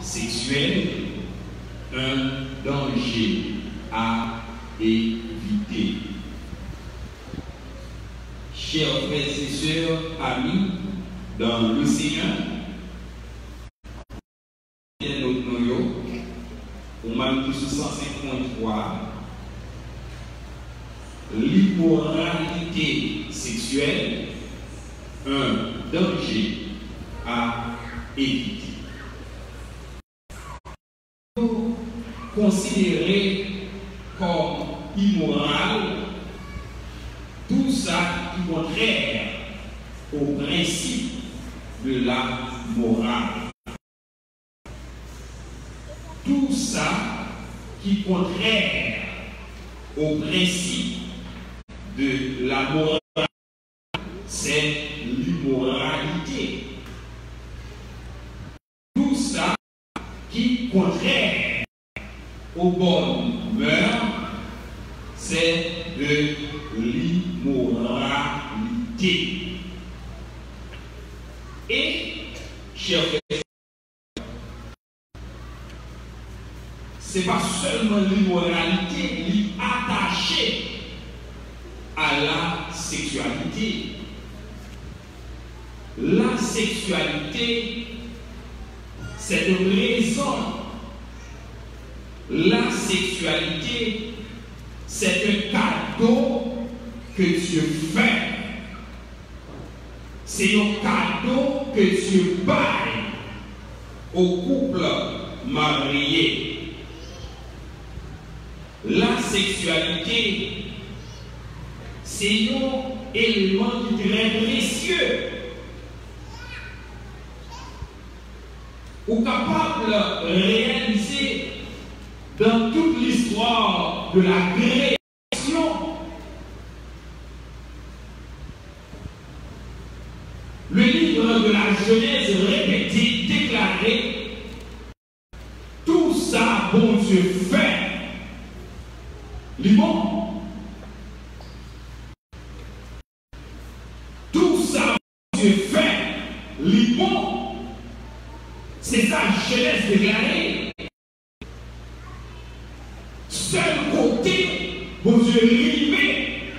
sexuelle, un danger à éviter. Chers frères et sœurs, amis, dans le Seigneur, au Malou 105.3, l'immoralité sexuelle, un danger à éviter. Considérer comme immoral tout ça qui est contraire au principe de la morale. Tout ça qui est contraire au principe de la morale, c'est l'immoralité. Tout ça qui est contraire aux bonnes mœurs, c'est de l'immoralité. Et, chers frères, ce n'est pas seulement l'immoralité qui est attachée à la sexualité. La sexualité, c'est une raison. La sexualité, c'est un cadeau que Dieu fait. C'est un cadeau que Dieu baille au couple marié. La sexualité, c'est un élément qui est très précieux. Ou capable de réaliser dans toute l'histoire de la création, le livre de la Genèse répété, déclaré, tout ça, bon Dieu fait, les bons. Tout ça, bon Dieu fait, les bons. C'est ça, Genèse déclaré. Seul côté, bon Dieu rimé.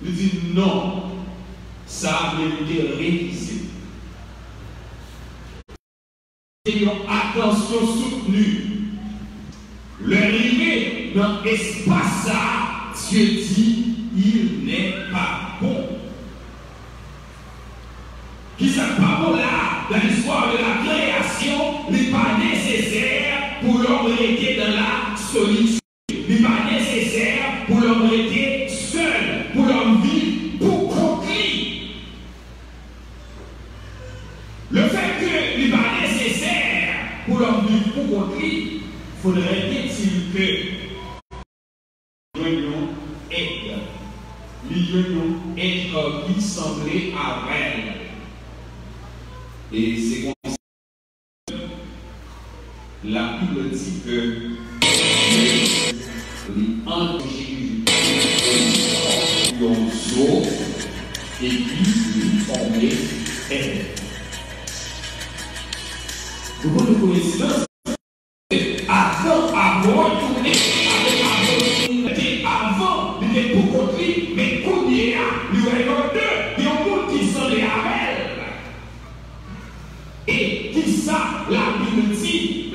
Il dit non, ça a été révisé. Attention soutenue. Le rimé dans l'espace, Dieu dit, il n'est pas bon. Qui n'est pas bon là, dans l'histoire de la création, n'est pas nécessaire pour l'homme rester dans la solitude. N'est pas nécessaire pour l'homme rester seul, pour l'homme vivre pour contre lui. Le fait que n'est pas nécessaire pour l'homme vivre pour contre lui, faudrait-il que l'union est qui semblait à elle. Et c'est comme ça, la Bible dit que l'ange Jésus et puis lui formait elle. Vous voyez coïncidence? Avant tourner, avant, il était pour contre lui, mais quand il y a, il y a deux, il y a un monde qui semblait à elle. Et qui ça, la Bible dit,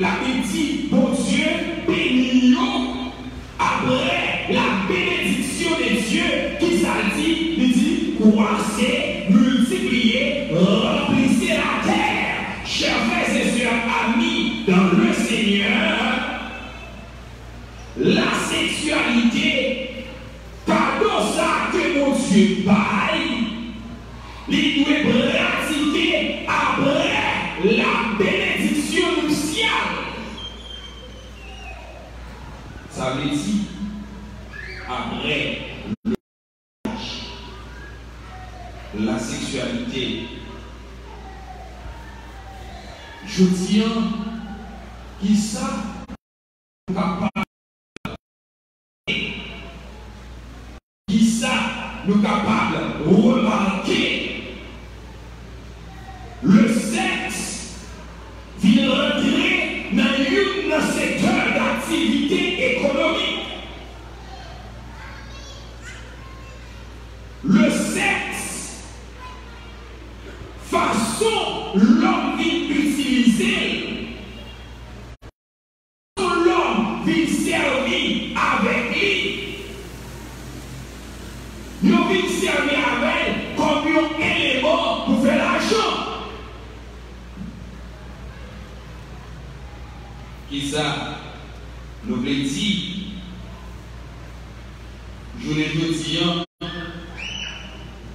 bon Dieu, bénis-nous après la bénédiction de Dieu, qui ça dit, il dit, croissez, multipliez, remplissez la terre. Chers frères et sœurs, amis, dans le Seigneur, la sexualité, cadeau ça que mon Dieu baille, il doit pratiquer après la bénédiction nuptiale. Ça veut dire après le mariage, la sexualité. Je tiens qui ça capable, qui ça nous capable de remarquer le sexe l'homme vient utiliser. L'homme vient servir avec lui. Nous vient servir avec comme un élément pour faire l'argent. Qui ça? Nous voulons dire, je ne veux dire,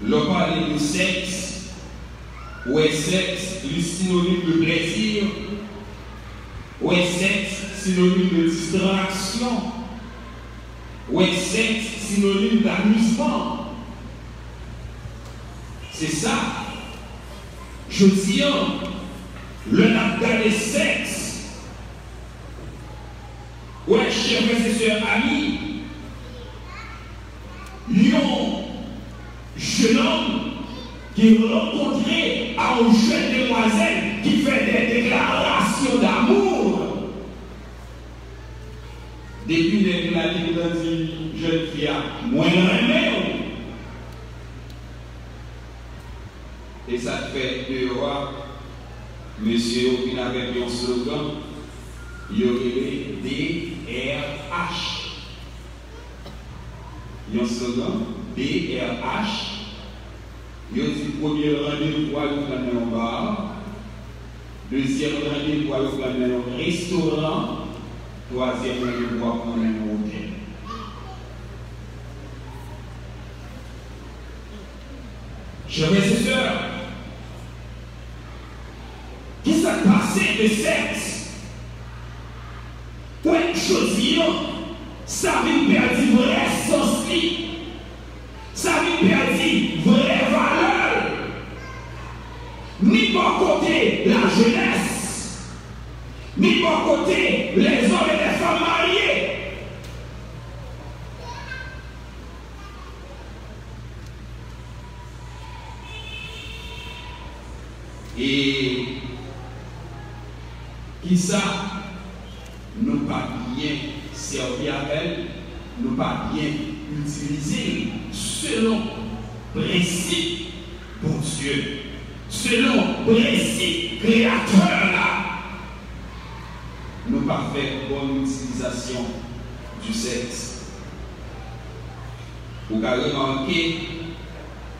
le parler de sexe, ou est sexe, le synonyme de plaisir, ou est sexe, synonyme de distraction, ou est sexe, synonyme d'amusement. C'est ça. Je dis, le navire de sexe. Ouais, chers frères et sœurs, amis, un jeune homme qui rencontrait à une jeune demoiselle qui fait des déclarations d'amour. Depuis la Bible dit, jeune fille, moi je et ça fait dehors, monsieur qui avait un slogan, il y aurait DRH. Il y a un slogan, DRH. Il y a dit premier rendez-vous à l'ouvrir un bar, deuxième rendez-vous à l'ouvrir un restaurant, troisième rendez-vous à l'ouvrir un hôtel. Chers frères et sœurs, qui s'est passé de sexe? Ouais, choisir, ça vient perdre vrai sens, ça vient perdre vraie valeur. Ni bon côté la jeunesse, ni bon côté les hommes et les femmes mariés. Et qui ça? Nous pas bien servir à elle, nous pas bien utiliser selon principe pour Dieu, selon principe créateur là. Nous pas faire bonne utilisation du sexe. Vous avez remarqué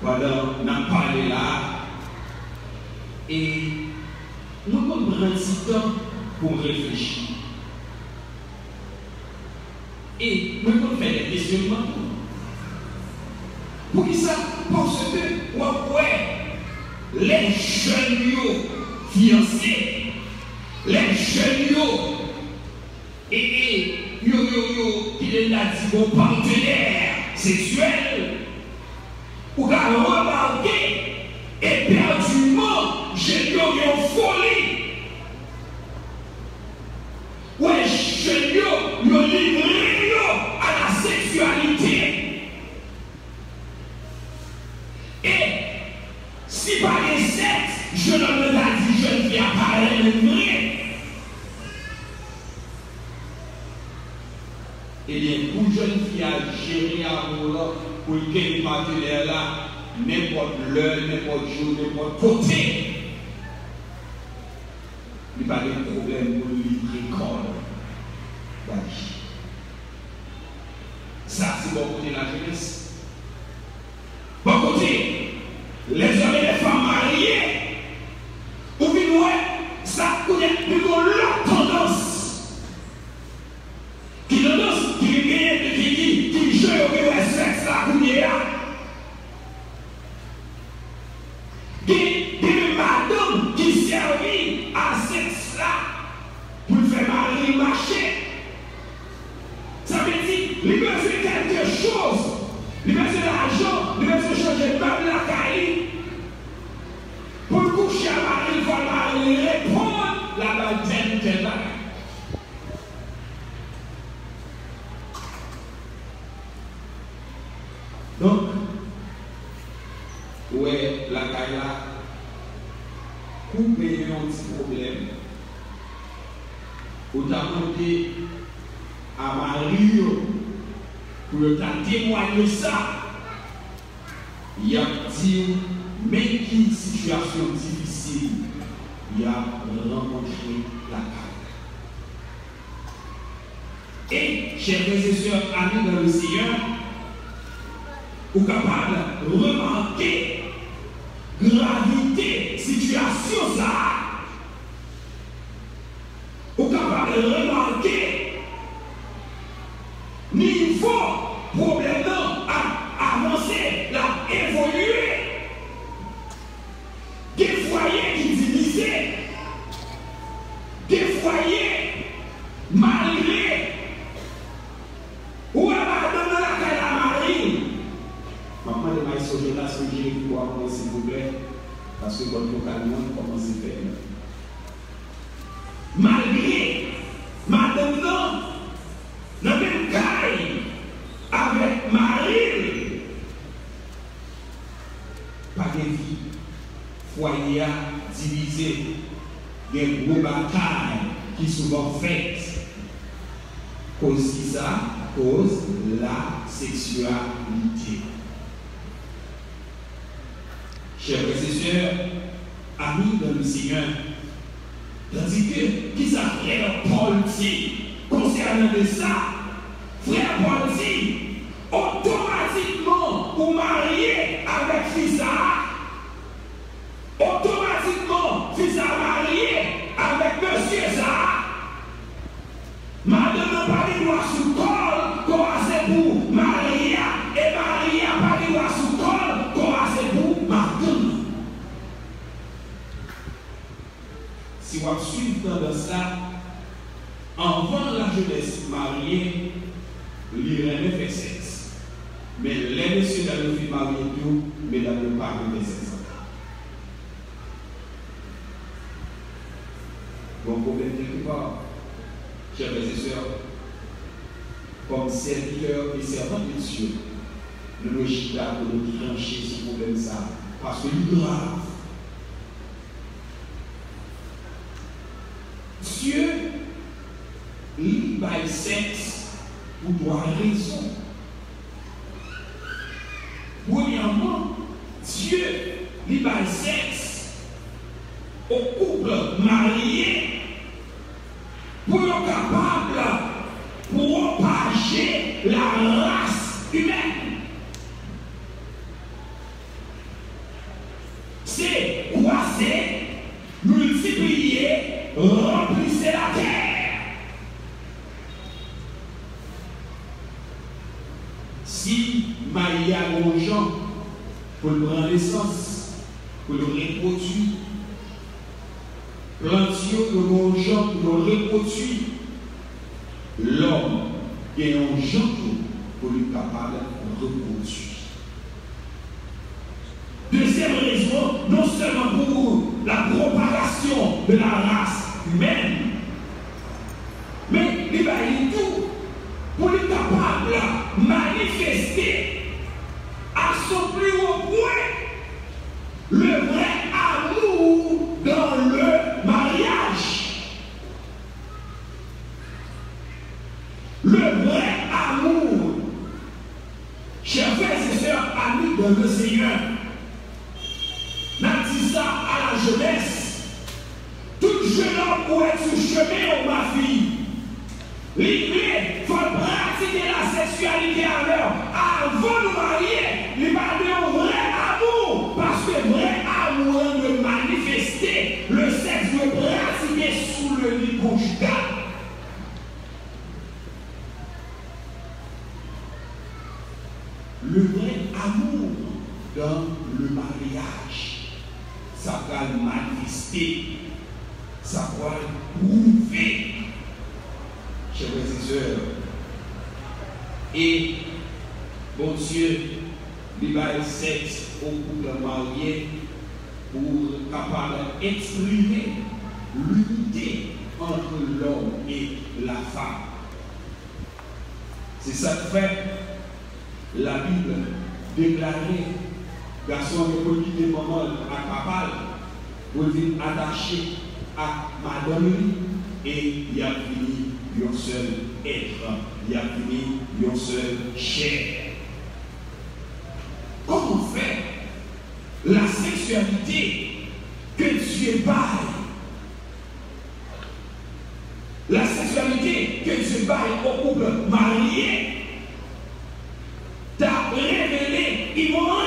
pendant qu'on parlé là, et nous avons pris un petit temps pour réfléchir. Et nous pouvons faire des questionnements. Pour qui ça? Parce que, les jeunes fiancés, les jeunes et il est là dit vos partenaires sexuels, ou qu'à remarquer éperdument, j'ai eu une folie. Ouais, j'ai eu une livrée à la sexualité. Et si par les sexe, je ne me dis jeune fille à parler de rien. Eh bien, pour jeune fille à gérer amour pour qu'elle partenaire là, n'importe l'heure, n'importe jour, n'importe côté, il n'y a pas de problème pour livrer corps. Ça, c'est bon côté de la jeunesse. Bon côté, les hommes et les femmes mariés, ou bien, ça connaît plutôt leur tendance. Qui tendance, qui joue au sexe là, pour y là. Qui madame qui servit à sexe là, pour faire marier marcher. Ça veut dire, il veut faire quelque chose, il veut faire l'argent, il veut faire changer même la caille. Pour coucher à Marie, il faut Marie répondre la bataille de là. Donc, ouais, la caille là, couper un petit problème. Ou t'as monté à Marie pour le témoigner ça. Il y a dit, mais qui situation difficile il a rencontré la carne. Et, chers frères et sœurs, amis dans le Seigneur, vous êtes capable de remarquer gravité, situation ça. Vous êtes capable de remarquer niveau, problème à avancer, à évoluer. Des foyers qui divisaient, des foyers malgré ou abandonner la caille à Marie. Maman de Maïs Jonas, je vais vous voir, s'il vous plaît, parce que votre localement commence à faire. Malgré, maintenant, dans la même caille avec Marie, pas de vie. Foyer divisé, des gros batailles qui souvent faites. Cause ça, cause la sexualité. Chers frères et sœurs, amis dans le Seigneur, tandis que, qui ça frère Paul dit, concernant de ça, frère Paul dit, automatiquement, vous mariez avec Fisa. Automatiquement, fils à marier avec monsieur ça. Madame n'a pas de droit sous col, commencez pour Maria, et Maria n'a pas de droit sous col, commencez pour Madame. Si vous suivez dans ça, avant la jeunesse mariée, l'irait fait sexe. Mais les messieurs dans le film marié tout, mais dans le pas de sexe. Bon problème quelque part, chers frères et sœurs, comme serviteurs et servants de Dieu, nous nous chita pour nous trancher ce problème ça, parce que c'est grave. Dieu, il baille sexe pour trois raisons. Premièrement, Dieu, il baille sexe au couple marié pour être capable pour propager la race humaine. C'est croiser, multiplier, remplissez la terre. Si Maïa aux gens pour le prendre l'essence, pour le reproduire, plantio de mon gens pour le reproduire, l'homme est un genre pour lui capable de reproduire. Deuxième raison, non seulement pour la propagation de la race humaine, mais il va y tout pour lui capable de manifester à son plus haut point le vrai amour dans le mariage. Le vrai amour. Chers frères et sœurs, amis de le Seigneur, n'a dit ça à la jeunesse. Tout jeune homme pour être sur chemin, ma fille. L'idée, il faut pratiquer la sexualité avant de nous marier. Il va un vrai amour. Parce que vrai amour de manifester le sexe, de pratiquer sous le lit conjugal. Le vrai amour dans le mariage, ça va manifester, ça va prouver. Chers frères et sœurs, et bon Dieu, il va le sexe au couple marié pour capable d'exprimer l'unité entre l'homme et la femme. C'est ça que fait la Bible déclarer garçon et petit maman à papa pour être attaché à madame et il a fini un seul être, il a fini un seul chair. Comment faire la sexualité que Dieu baille la sexualité que Dieu baille au couple marié t'a révélé immoral.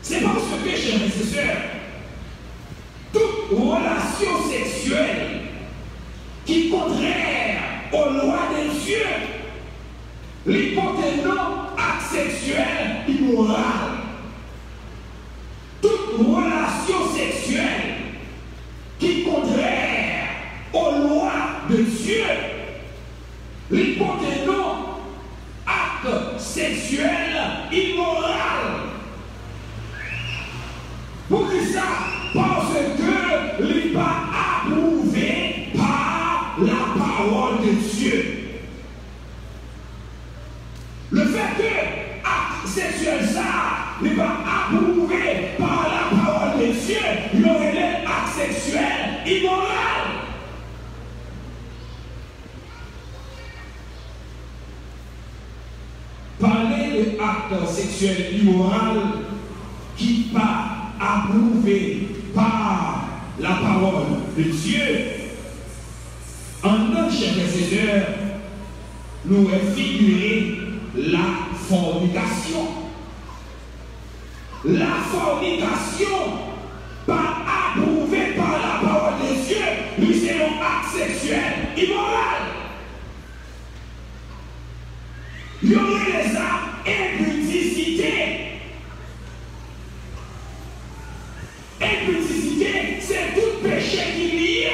C'est parce que, chers frères et sœurs, toute relation sexuelle qui est contraire aux lois de Dieu, l'hypothénon acte sexuel immoral. Toute relation sexuelle qui est contraire aux lois de Dieu, l'hypothénon acte sexuel immoral. Pour qui ça? Parce que il n'est pas approuvé par la parole de Dieu. Le fait que l'acte sexuel ça n'est pas approuvé par la parole de Dieu, il y aurait l'acte sexuel immoral. Parler de l'acte sexuel immoral qui n'est pas approuvé par la parole de Dieu, en notre chers et sœurs, nous est figuré la fornication. La fornication, pas approuvée par la parole de Dieu, nous c'est un acte sexuel immoral. Il y aurait des actes impudicité. Impudicité, c'est tout péché qui est lié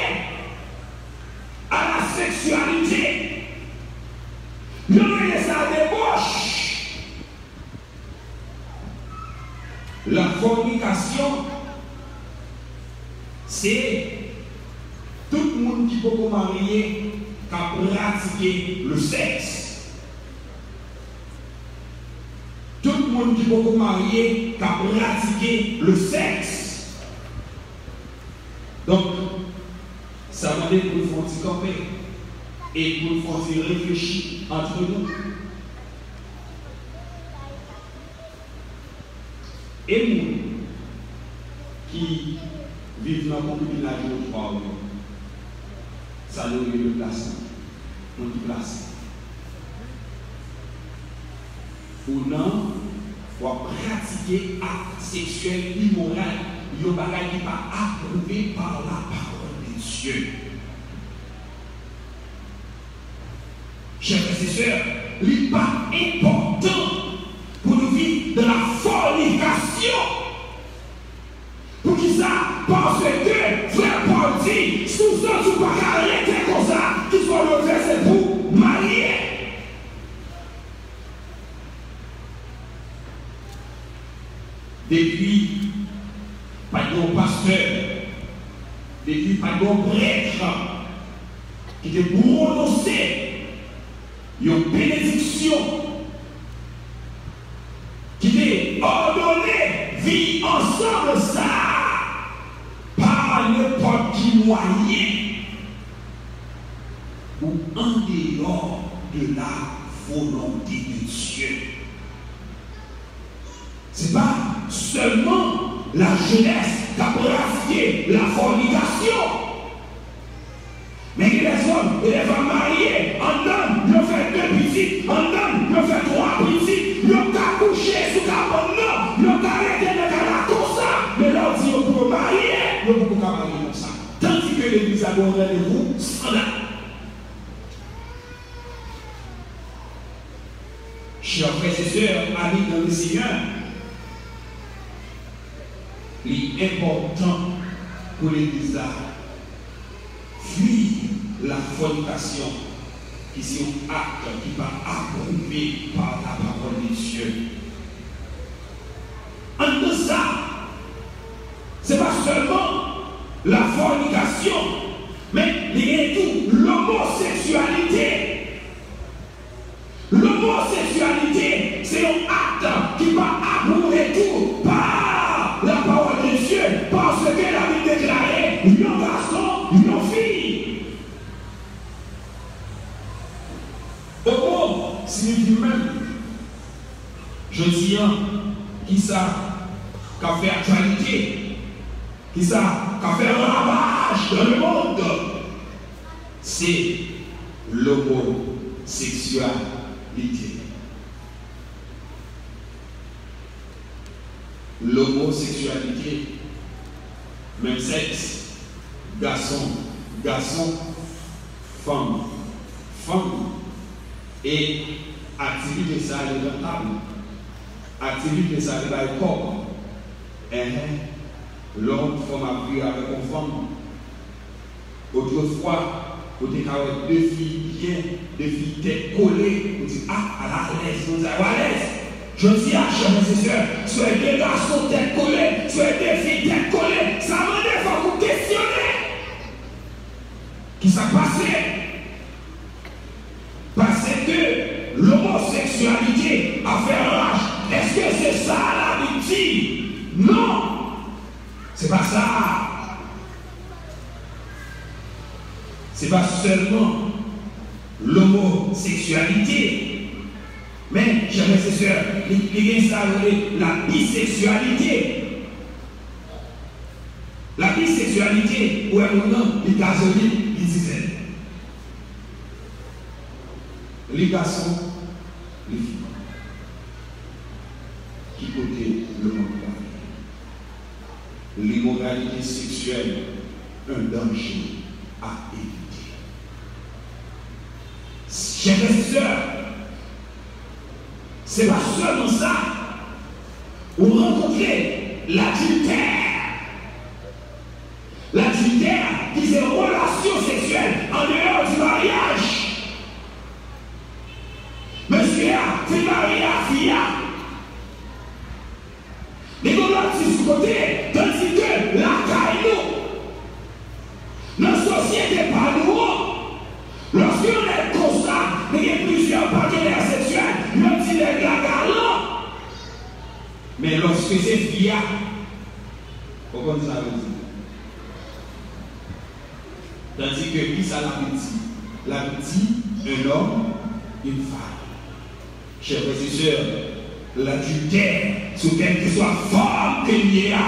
à la sexualité. Il y aurait des actes débauche. La fornication, c'est tout le monde qui peut marier qui a pratiqué le sexe. Tout le monde qui peut marier qui a pratiqué le sexe. Donc, ça va être pour nous faire camper et pour nous faire réfléchir entre nous. Et nous, qui vivent dans le concubinage de trois hommes, ça nous est le placement. On dit place. Ou non, pour pratiquer acte sexuel immoral, il y a un bagage qui n'est pas approuvé par la parole de Dieu. Chers frères et sœurs, il n'est pas important pour nous vivre dans la fornication. Pour qui ça? Parce que frère Paul dit, sous ça, tu ne peux pas arrêter comme ça, qu'il soit le verset pour marier. Depuis, pas de pasteur, depuis pas de prêtre, qui te prononcé une bénédiction, qui te ordonné vie ensemble ça, par n'importe qui moyen, ou en dehors de la volonté de Dieu. Ce n'est pas seulement la jeunesse qui a pratiqué la fornication. Mais les hommes et les femmes mariées, en homme, ils ont fait 2 petits, en homme, ils ont fait 3 petits, ils ont couché sous la bonne non, ils ont arrêté de faire tout ça. Mais là, on dit qu'on peut marier, on peut pas marier comme ça. Tandis que l'église a un rendez-vous standard. Chers frères et sœurs, amis dans le Seigneur, il est important pour l'Église fuir la fornication, qui est un acte qui va approuvé par la parole de Dieu. En tout ça, ce n'est pas seulement la fornication, mais il y a tout l'homosexualité. L'homosexualité, c'est un acte qui va approuver tout par la parole de Dieu, parce que la Bible déclarait, il y a un garçon, il y a une fille. Homo signifie même, je dis, qui ça, qui a fait actualité. qui ça, qui a fait un ravage dans le monde, c'est l'homosexualité. L'homosexualité, même sexe, garçon, femme, et activité ça est rentable, activité ça est dans le corps. L'homme forme appris avec une femme. Autrefois, vous avez deux filles bien, deux filles tête collées, vous dites ah, à l'aise, vous dites à l'aise. Je dis à chers frères et sœurs, soit des garçons tête collés, soit des filles tête collées, ça m'a dit faut vous questionner. Qui s'est passé? Parce que l'homosexualité a fait rage. Est-ce que c'est ça l'amitié? Non! C'est pas ça. C'est pas seulement l'homosexualité. Mais, chers frères et sœurs, il y a la bisexualité. La bisexualité, où est mon nom? Les gasolines, les dizaines. Les garçons, les filles. Qui côté le monde? L'immoralité sexuelle, un danger à éviter. Chers frères et sœurs, c'est pas seulement ça. Vous rencontrez l'adultère. L'adultère qui est une relation sexuelle en dehors du mariage. Monsieur a fait marier à fille. Les gouvernements de côté, tandis que la caillou, notre société par nous, lorsqu'on est constat, il y a plusieurs partenaires sexuels, même si les gars galants. Mais lorsque c'est via, pourquoi ça veut dire? Tandis que qui ça l'amitié? L'amitié, un homme, une femme. Chers frères et sœurs, l'adultère, sous quelle que soit forme qu'il y a.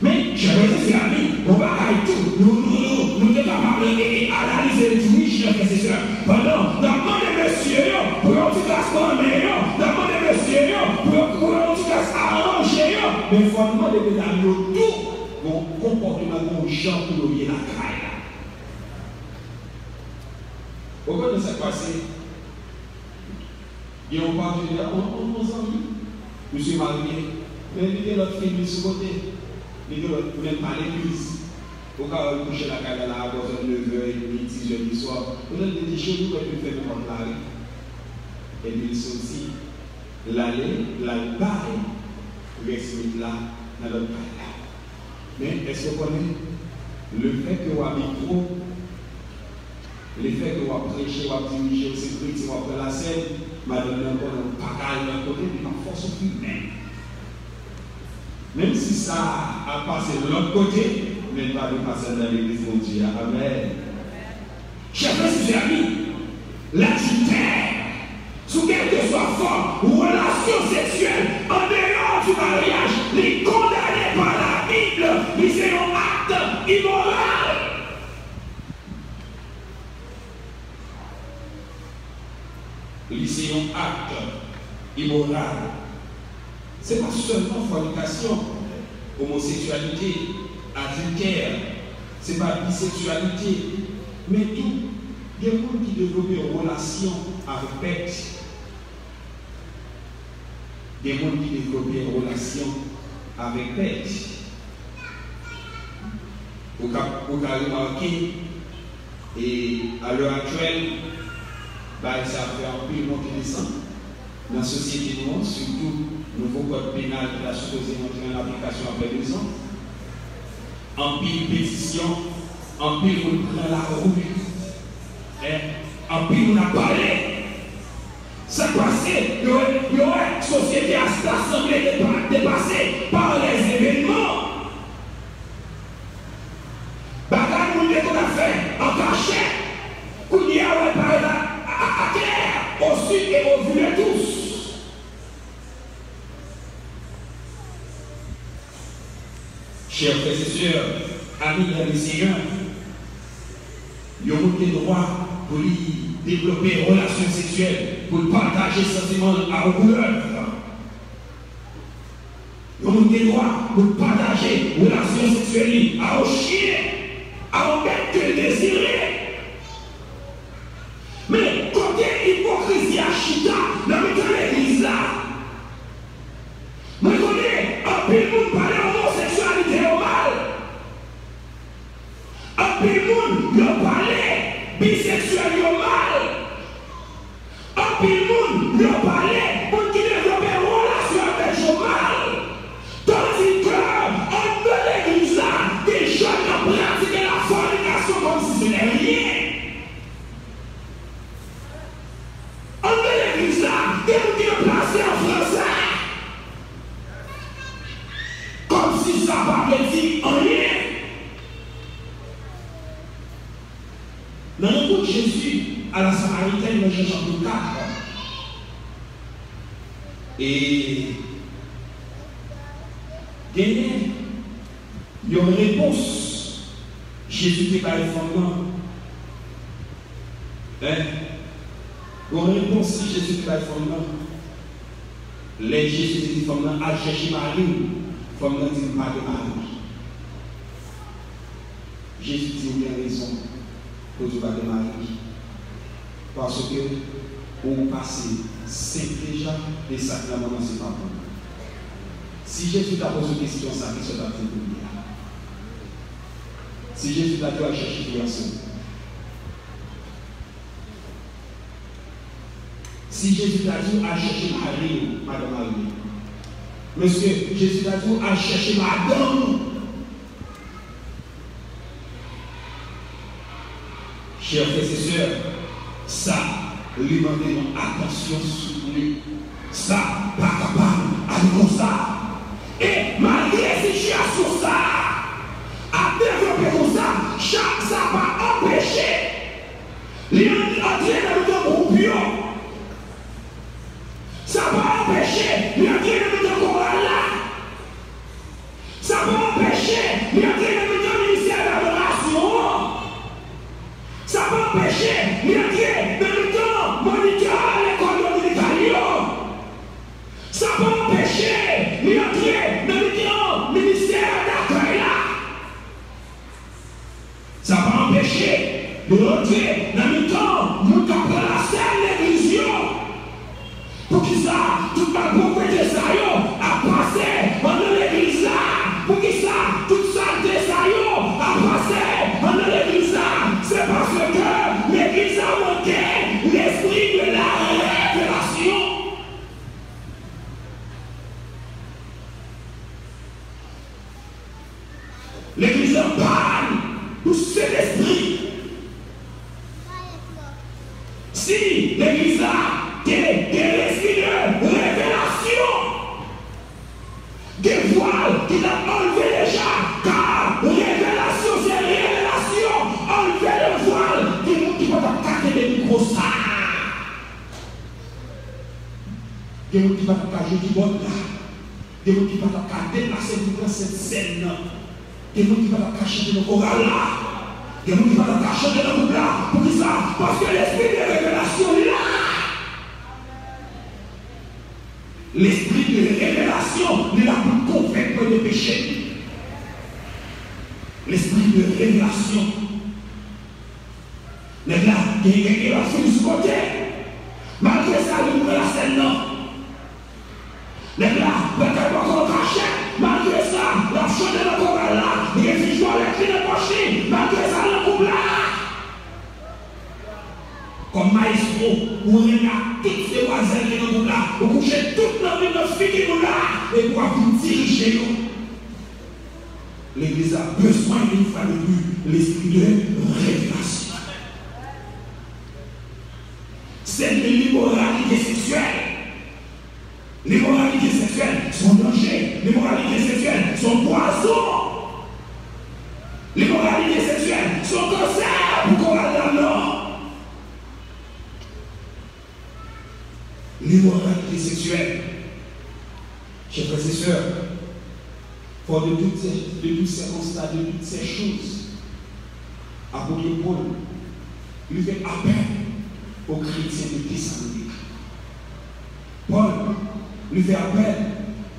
Mais, chers frères et sœurs, on va arrêter tout. Nous sommes capables d'analyser tout, chers frères et sœurs. Pendant, dans le monde de monsieur, pour un petit classement meilleur, dans le monde de monsieur, pour un petit classement arrangé, mais il faut demander de nous tout mon comportement de gens pour nous la caille. Pourquoi ne s'est passé? Il y a un partenaire, on amis, je suis marié, mais il y a l'autre fille de ce côté, il y a l'autre, même pas l'église. Au cas où il couche la caille là, à 9h30, 10h du soir, vous avez des choses que vous faites comme la rue. Et puis il sortit, l'aller, la barre, reste là, dans l'autre caille là. Mais est-ce que vous connaissez le fait que vous avez micro, le fait que vous avez prêché, vous avez dirigé, vous avez prêché, vous avez fait la scène, madame n'a pas un pacal d'un côté, mais en force humaine. Même si ça a passé de l'autre côté, mais pas de passer dans l'église de Dieu. Amen. Chers frères et amis, l'adultère, sous quelque soit forme ou relation sexuelle en dehors du mariage, les condamnés par la Bible, ils sont un acte immoral. C'est un acte immoral. Ce n'est pas seulement fornication, homosexualité, adultère, ce n'est pas bisexualité, mais il y a des gens qui développent une relation avec pète. Des gens qui développent une relation avec pète. Vous avez remarqué, et à l'heure actuelle, ça fait un peu monter les sangs. Dans la société, surtout, le nouveau code pénal qui a supposé entrer en application après 2 ans. En pile pétition, en pile on prend la roue, en pile on a parlé. Ça passait, il y a une société à s'assembler dépassée par les événements. Bagarre, on a fait en cachet, qu'on y a par là. À terre, au sud et au vu de tous. Chers frères et sœurs, amis dans le Seigneur, ils ont le droit pour développer une relation sexuelle, pour partager sentiments à couleur. Ils ont le droit pour partager une relation sexuelle à un chien, à un bête que désirer. Mais côté hypocrisie à Chita, dans l'église là, je connais un peu de monde parler d'homosexualité au mal. Un peu de monde parler bisexuel au mal. Un peu de monde parler pour qui développe une relation avec le mal. Tandis que en l'église là, des jeunes ont pratiqué la fornication comme si ce n'était rien. En l'église là, des gens qui ont placé en français. Comme si ça parlait dit en rien. Dans le coup de Jésus à la Samaritaine, dans Jean chapitre 4, et gagné, il y a une réponse. Jésus n'est pas le fondement. Il y a une réponse si Jésus n'est pas le fondement. Les Jésus dit fondement à chercher Marie. Fondement dit pas de Marie. Jésus dit vous avez raison pour ne pas de Marie. Parce que vous passez 5 déjà des sacrements dans ce temps. Si Jésus t'a posé une question, ça qui se t'a fait oublier. Si Jésus t'a dit à chercher des garçons. Si Jésus t'a dit à chercher Marie, Madame Marie. Monsieur, Jésus t'a dit à chercher Madame. Chers frères et sœurs, ça, lui demander attention sur lui. Ça, pas capable, aller comme ça. Et malgré ces situations, ça, à développer comme ça va empêcher les entrer dans le groupe. Ça va empêcher les entrer dans le choral là. Ça va empêcher les entrer dans le ministère de l'adoration. Ça va empêcher les entrer dans le temps moniteur à l'école dominicale. Ça va empêcher les entrer dans le temps ministère d'accueil là. Ça va empêcher de rentrer dans le temps nous avons la scène l'église. Pour qui ça, toute ma propriété ça a passé pendant l'église là. Pour qui ça, toute saleté ça a passé pendant l'église là. C'est parce que l'église a manqué l'esprit de la révélation. L'église en panne pour cet esprit. Si l'église là, des l'esprit de révélation, des voiles qu'il a enlevé déjà, car révélation c'est révélation, enlever le voile, des gens qui vont attaquer des micros ça. Des gens qui vont attaquer du bon là, des gens qui vont attaquer déplacer dans cette scène, des gens qui vont attaquer dans le choral là, des gens qui vont attaquer dans le groupe là, pour qui ça? Parce que l'esprit de révélation est là. L'esprit de révélation n'est là pour convaincre de péché. L'esprit de révélation n'est là, il y a une révélation de ce côté. Malgré ça, il ouvre la scène non. N'est là, peut-être pas qu'on cachait. Malgré ça, la chute de la chorale là, il y a des joueurs qui ne pochent. Malgré ça, le couple là. Comme maestro, vous regardez toutes ces voisins qui sont là, vous couchez toutes les filles qui sont là, et vous diriger. L'église a besoin d'une fois de plus l'esprit de révélation. C'est l'immoralité sexuelle. L'immoralité sexuelle, son danger. L'immoralité sexuelle, son poison. L'immoralité sexuelle, son cancer pour qu'on aille dans l'or. L'immoralité sexuelle, chers frères et sœurs, Fort de tous ces constats, de toutes ces choses, apôtre Paul lui fait appel aux chrétiens de Thessalonique. Paul lui fait appel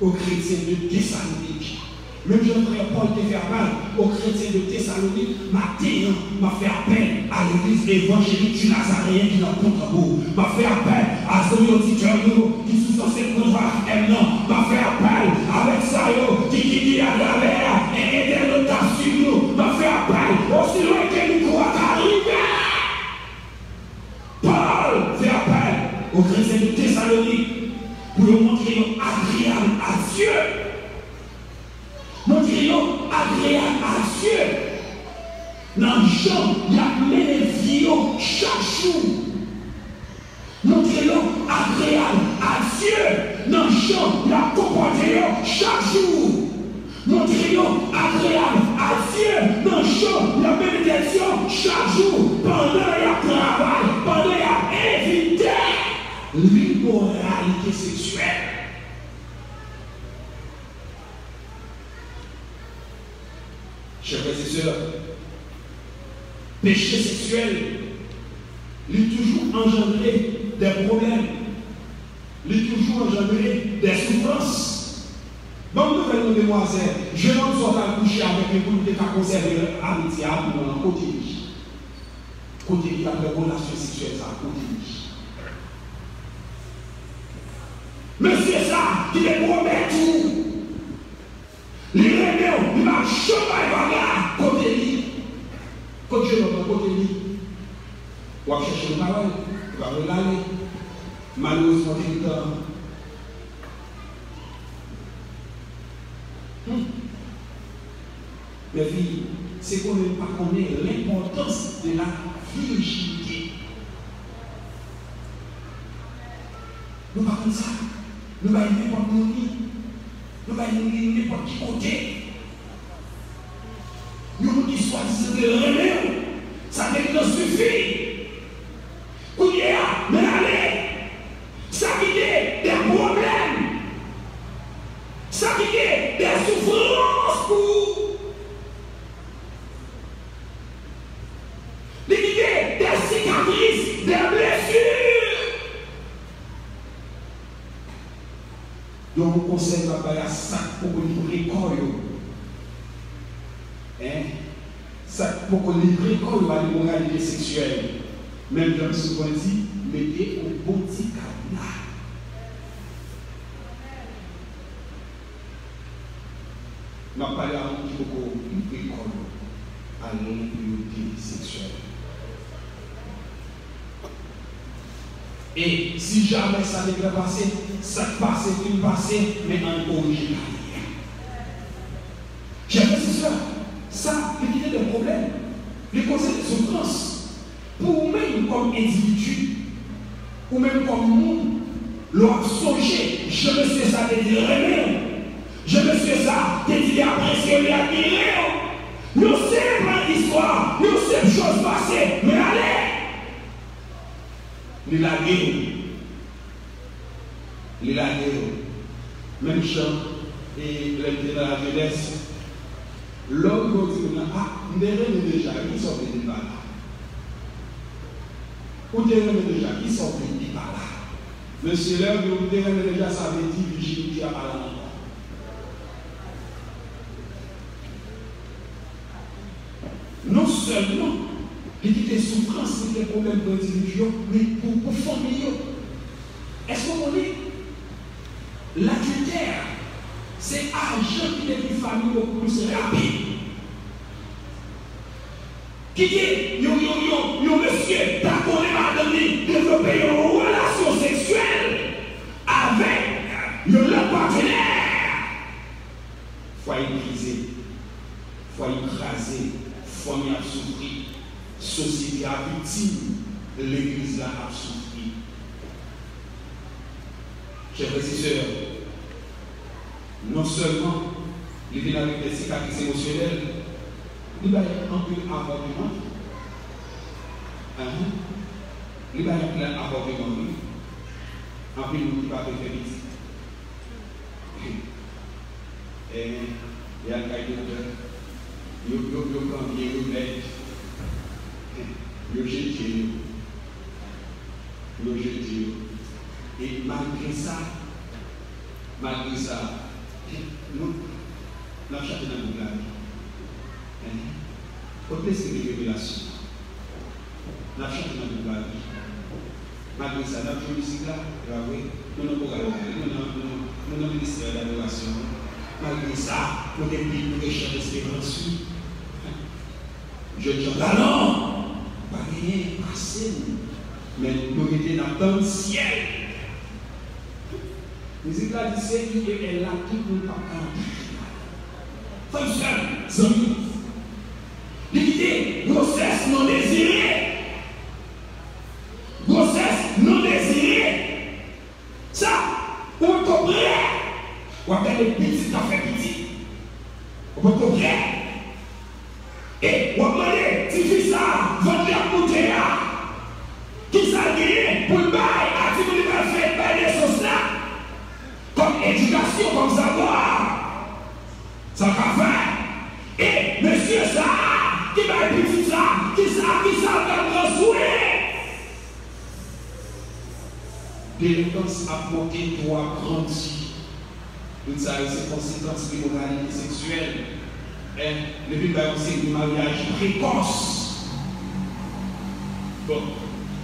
aux chrétiens de Thessalonique. Même Jean-Frère Paul te fait appel aux chrétiens de Thessalonique. Matin, m'a fait appel à l'église évangélique du Nazaréen qui n'a pas de vous. M'a fait appel à ceux qui sont censés pouvoir non. M'a fait appel avec ça qui a la et éternel sur nous. M'a fait appel aussi loin que nous croit arriver. Paul fait appel aux chrétiens de Thessalonique pour leur montrer agréable à Dieu. Montrez-nous agréable à Dieu. Dans le champ, il y a mené vie chaque jour. Montrez-nous agréable à Dieu. Dans le champ, il y a comporté chaque jour. Montrez-nous agréable à Dieu. Dans le champ, il y a méditation chaque jour. Pendant il y a travail, pendant il y a évité l'immoralité sexuelle. Chers frères et sœurs, péché sexuel, il est toujours engendré des problèmes, il est toujours engendré des souffrances. Bonne nouvelle, nos demoiselles, je n'en sors à coucher avec les groupes qui conserver l'amitié dans le côté de côté qui a des relations sexuelles, ça côté de mais c'est ça qui les promet tout. Les réunions, ils marchent pas là, côté lit. Quand je l'entends côté lit, on va chercher le travail, on va regarder. Malheureusement, il est temps. Mes filles, c'est qu'on ne pas connaître l'importance de la virginité. Nous ne pas comme ça. Nous ne pas n'importe où. Nous ne pas n'importe qui côté. Nous qui choisissons de remettre, ça ne suffit. Pour y aller, mais allez, ça qui est des problèmes, ça qui est des souffrances pour l'idée des cicatrices, des blessures. Donc, on conseille la balle à sac pour livrer corps. Ça pour livrer corps à l'immoralité sexuelle. Même comme souvent dit, mettez au bon petit cadenas. Je vais parler à un qui peut livrer corps à l'immoralité sexuelle. Et si jamais ça devait passer, ça passe, il passe, mais en original. J'aimerais c'est ça, il y a des problèmes, les conseils de souffrance. Pour même comme individu, ou même comme monde, leur songer, je me sais ça de dire rien. Je me sais ça de dire apprécier et admirer. Nous sommes l'histoire, nous sommes choses passées, mais allez! Les lagueurs, même chant et l'intérêt de la jeunesse, l'homme dit, ah, nous devons déjà, qui sont venus par là. Ou devons déjà, qui sont venus par là. Monsieur l'heure, nous devons déjà, ça veut dire virginité à parler encore. Non seulement, il y a des souffrances, des problèmes d'individu, mais pour famille. Est-ce qu'on connaît l'adultère? C'est argent qui est une famille beaucoup plus rapide. Qui dit, yo monsieur, d'accord, madame, développer une relation sexuelle avec le partenaire. Foyer brisé, foyer écrasé, famille a souffert, société a victime, l'église a souffert. Chers frères et sœurs, non seulement il vient avec des cicatrices émotionnelles, il va y avoir un peu d'avortement. Il va y avoir plein d'avortement. Un peu de monde qui va faire vite. Et à la yo prend bien remède. Yo jeté. Et malgré ça, nous avons chanté dans le village. Côté c'est une révélation. Nous avons chanté dans le village. Malgré ça, nous avons joué musique là, nous avons ministère d'adoration. Malgré ça, nous avons chanté l'espérance. Je dis, non, pas rien passé. Mais nous étions dans le ciel. La musique là dit c'est qui est là, tout le monde pas comme ça. L'idée, grossesse non désirée. Grossesse non désirée. Ça, on comprend. On va faire les petits, on fait petit. On comprend. Et on va demander, si tu fais ça, votre la bouteille. Qui s'est gagné pour le bail, à ce que vous avez fait bail des choses là, comme éducation, comme savoir, ça va faire. Et monsieur ça, qui va être petit ça, qui va grand souhait. Délinquance a porté toi grandi. Nous savons ses conséquences de moralité sexuelle. Le but c'est du mariage précoce. Bon.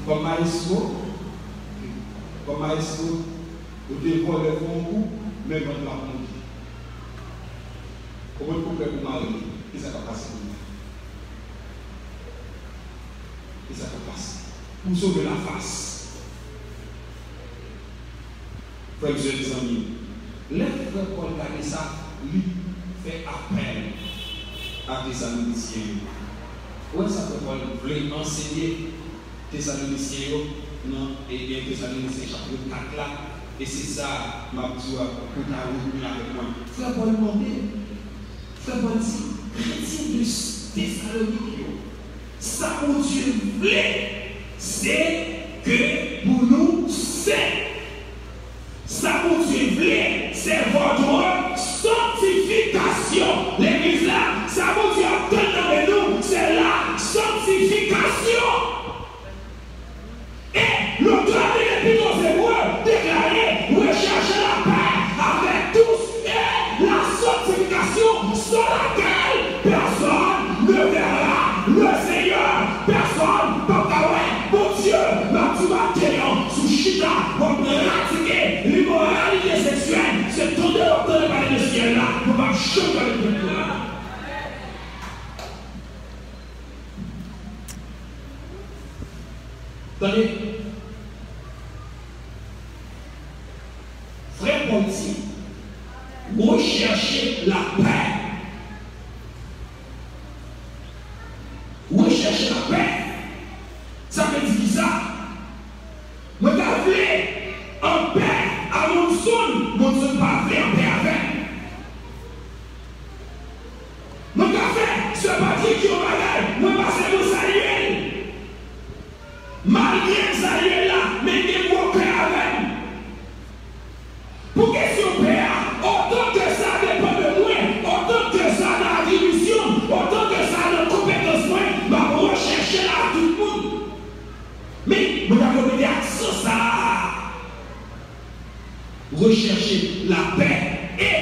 Comme maestro, vous devez voir le bon coup, même dans la monde. Comment vous pouvez vous marier? Qu'est-ce qui va passer? Qu'est-ce qui va passer? Pour sauver la face. Frères et amis, les frères Paul regardez ça, lui fait appel à des Thessaloniciens. Où est-ce que Paul voulait enseigner Thessaloniciens, non, et bien Thessaloniciens chapitre 4 là, et c'est ça, ma petite, pour ta revenir avec moi. Frère Paul demandait, Frère Paul dit, chrétien de Thessalonique, ça pour Dieu voulait, c'est que pour nous, c'est. Ça pour Dieu voulait, c'est votre sanctification. L'église là, ça pour Dieu obtenir avec nous, c'est la sanctification. Et l'auteur des Épîtres aux Hébreux déclarait rechercher la paix avec tous et la sanctification sans laquelle personne ne verra le Seigneur. Personne ne verra mon Dieu, ma tu vas sous Chita, pour pratiquer l'immoralité sexuelle. C'est tout de l'auteur par le ciel là, pour pas choquer le peuple là. Attendez. Frère Paul dit, recherchez la paix. Recherchez la paix. Ça veut dire ça. Moi, je veux en paix à mon son pas vrai en paix avec. Moi, je veux ce papier qui est au bagage, moi, je passe mon saluer. Malgré saluer là, mais il y a mon paix avec. Pour question paix, autant que ça dépend de moi, autant que ça dans la division, autant que ça dans la compétence, moi, je vais rechercher là tout le monde. Mais vous avez mis accent ça. Rechercher la paix et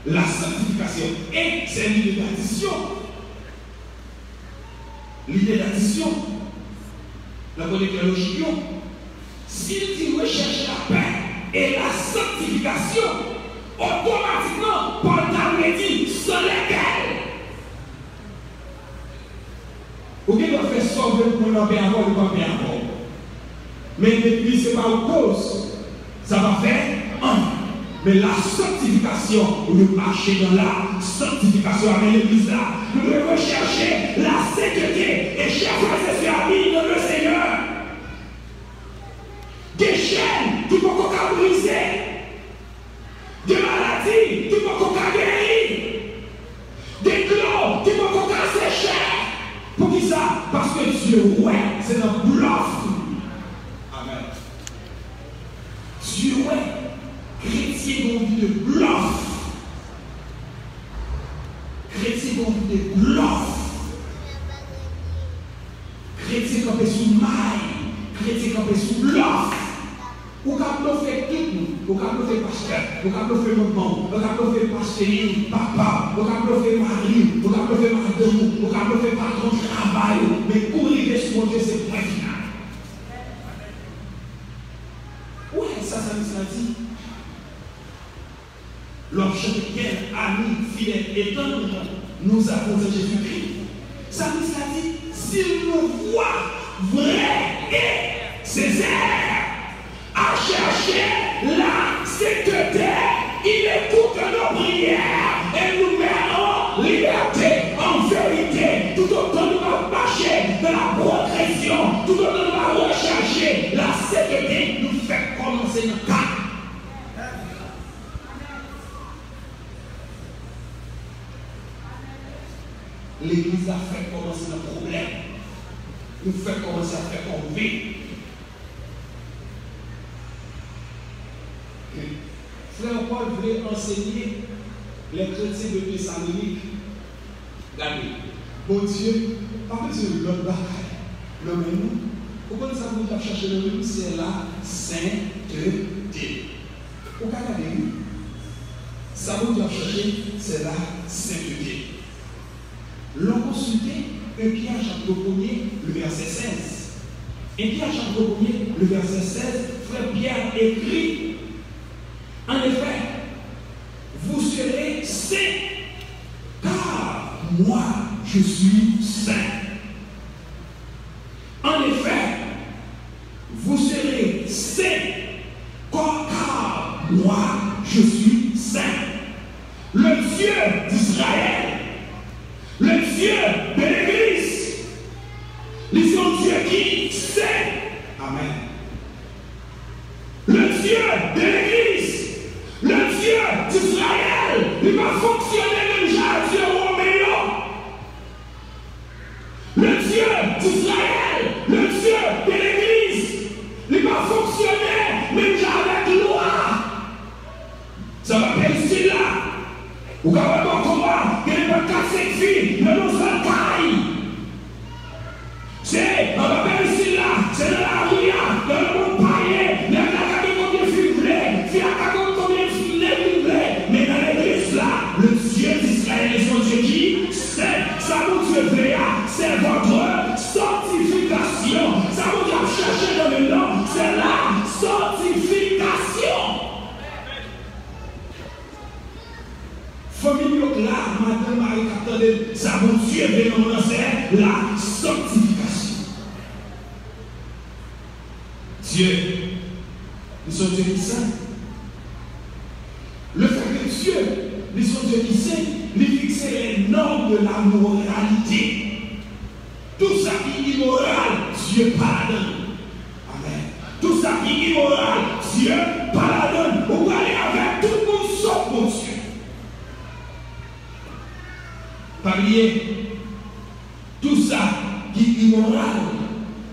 la sanctification. Et c'est l'idée d'addition. L'idée d'addition. La logique. S'il dit rechercher la paix et la sanctification, automatiquement, Paul t'a dit sans lesquels. Ou bien on fait sauver pour l'en paix avant ou pas paix avant. Mais depuis, ce n'est pas une cause. Ça va faire un. Mais la sanctification, nous marcher dans la sanctification avec l'église là. Nous devons rechercher la sécurité. Et chers frères et sœurs amis dans le Seigneur. Des chaînes qui ne peuvent pas briser. Des maladies qui ne peuvent pas guérir. Des clos qui ne peuvent pas sécher. Pour qui ça? Parce que Dieu, ouais, c'est un bluff. Amen. Dieu, ouais, chrétien ont vie de bluff. qu'on des bluffs. Chrétien campé sous maille, chrétien campé sous bluff. Ou quand on fait tout, ou quand on fait pasteur, ou quand on fait maman, ou quand on fait pasteur, papa, ou quand on fait mari, ou quand on fait madame, ou quand on fait patron de travail, mais pour arriver sur mon Dieu, c'est le point final. Ouais, ça nous dit. L'homme chrétien, ami, fidèle et tendre, nous avons en Jésus-Christ. Ça nous dit, s'il nous voit vrai et sincère, à chercher la sainteté, il écoute nos prières et nous met en liberté, en vérité, tout autant nous va marcher dans la progression, tout autant nous va rechercher la sainteté, nous fait commencer notre cas. L'Église a fait commencer le problème, nous fait commencer à faire convaincre. Frère Paul voulait enseigner les chrétiens de Thessalonique. Regardez, bon Dieu, pas besoin de l'autre bataille. Non, mais nous, pourquoi nous avons cherché le même? C'est la sainteté. Au Canada, ça vous doit chercher, c'est la sainteté. L'on consultait 1 Pierre chapitre 1er, le verset 16. 1 Pierre chapitre 1er, le verset 16, frère Pierre écrit. En effet, vous serez saints, car moi, je suis saint. En effet, vous serez saints, car moi, je suis saint. Le Dieu d'Israël, le Dieu de l'Église, il est un Dieu qui est saint. Amen. Le Dieu de l'Église, le Dieu d'Israël, il va fonctionner même à Dieu Roméo. Le Dieu d'Israël, le Dieu de l'Église, il va fonctionner même avec loi. Ça va faire ici là. Vous avez un combat, il n'y a pas 4-5 filles, mais nous sommes cailles. C'est, on va faire ici là, c'est dans la rue, dans le monde païen, il y a combien de filles voulaient, il y a combien de filles voulaient, mais dans l'église là, le Dieu d'Israël est son Dieu qui sait, ça vous Dieu c'est votre sanctification, ça vous Dieu chercher dans le nom, c'est la sanctification. Famille là, madame Marie Catherine, ça vous Dieu c'est la sanctification. Dieu, nous sommes Dieu qui saint. Le fait que Dieu, nous sommes Dieu qui saint, lui fixer les normes de la moralité. Tout ça qui est immoral, Dieu pardonne. Amen. Tout ça qui est immoral, Dieu pardonne. Vous allez avec tout le monde sauf mon Dieu. Parliez, tout ça qui est immoral,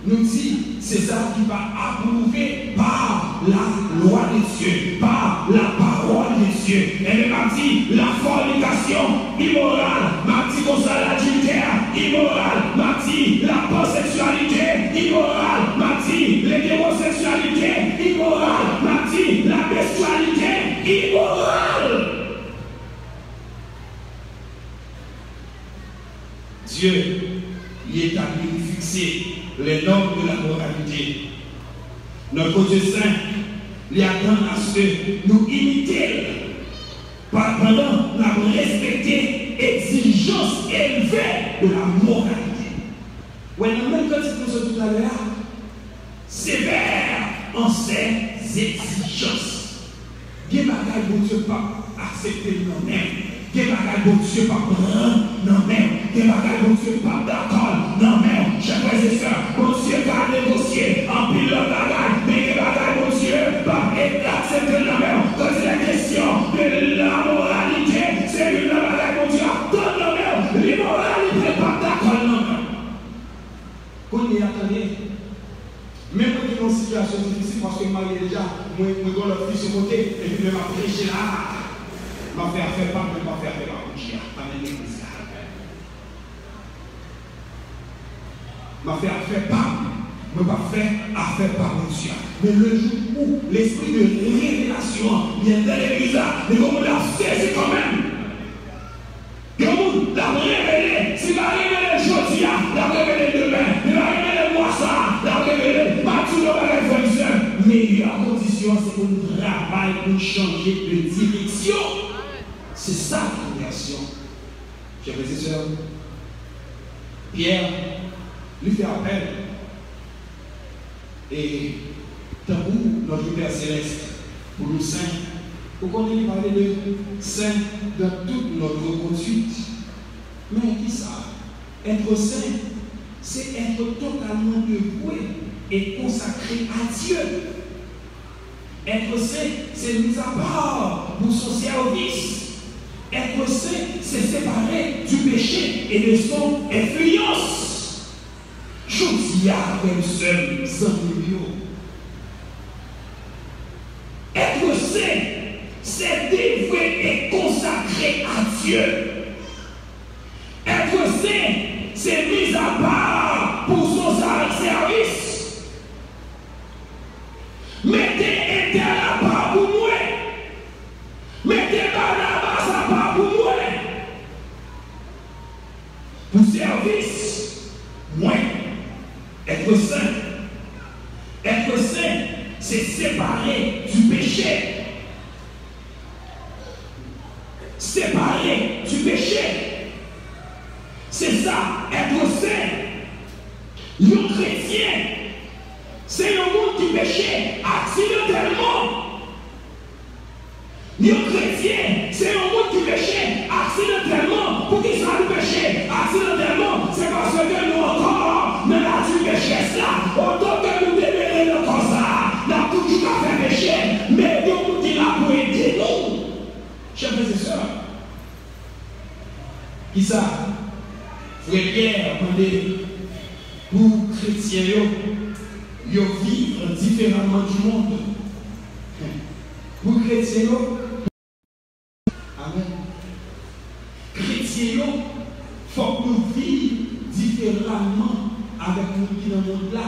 nous dit, c'est ça qui va approuver par la loi de Dieu, par la parole de Dieu. Elle m'a dit la fornication immorale, m'a dit comme ça l'adultère immorale, m'a dit la pansexualité immorale, m'a dit l'hétérosexualité immorale, m'a dit la bestialité immorale. Dieu, il est établi, fixé les normes de la moralité. Notre Dieu saint, il attend à ce que nous imitions pendant la respecter exigence élevée de la moralité. Oui, même quand nous sommes tout à l'heure, sévère en ses exigences. Bien bagaille pour Dieu pas accepter nous-mêmes. Des bagages pour Dieu pas prendre, non même. Des bagages pour Dieu pas d'accord, non même. Chers frères et sœurs, pour Dieu pas négocier en pile de bagages, mais des bagages pour Dieu pas accepter non même. Quand c'est la question de la moralité, c'est une bagage pour Dieu attend non même. L'immoralité pas d'accord non même. Qu'on y attendait. Même quand dans une situation difficile, parce que moi déjà, moi dans le fils au côté, et puis je vais prêcher là. Je vais faire pas, je vais faire ma bouche. Amen. m'a fait affaire par, ne pas faire affaire par mon Dieu. Mais le jour où l'esprit de révélation vient dans l'église, mais comme on l'a saisi quand même. Comme on l'a révélé, s'il va révéler aujourd'hui, l'a révélé demain, il va révéler moi ça, l'a révélé, partout dans la révolution. Mais la condition, c'est qu'on travaille pour changer de direction. C'est ça la conversion. Chers frères et sœurs, Pierre lui fait appel. Et tant que notre Père Céleste, pour nous saints, pour qu'on ait parlé de saints dans toute notre conduite. Mais qui ça? Être saint, c'est être totalement dévoué et consacré à Dieu. Être saint, c'est mis à part pour son service. Être saint, c'est séparer du péché et de son influence. Je dis à même seul, sans millions. Être saint, c'est dévoué et consacré à Dieu. Être saint, c'est mis à part pour son service. Mettez Inter à part pour moi. Mettez Barnabas à part pour moi. Pour service, moi. Être saint. Être saint, c'est séparer du péché. Séparer du péché. C'est ça, être saint. Un chrétien, c'est un monde qui péchait accidentellement. Un chrétien, c'est un monde qui péchait accidentellement. Pour qu'il soit péché accidentellement, c'est parce que nous encore dans la vie pécheresse là. Autant que nous démêlons comme ça, nous avons toujours à faire péché. Mais Dieu nous dit là pour aider nous. Chers frères et sœurs, qui ça? Frère Pierre, demandez pour chrétiens, ils vivent différemment du monde. Pour chrétiens, amen. Chrétiens, il faut que nous vivions différemment avec nous qui dans le monde là.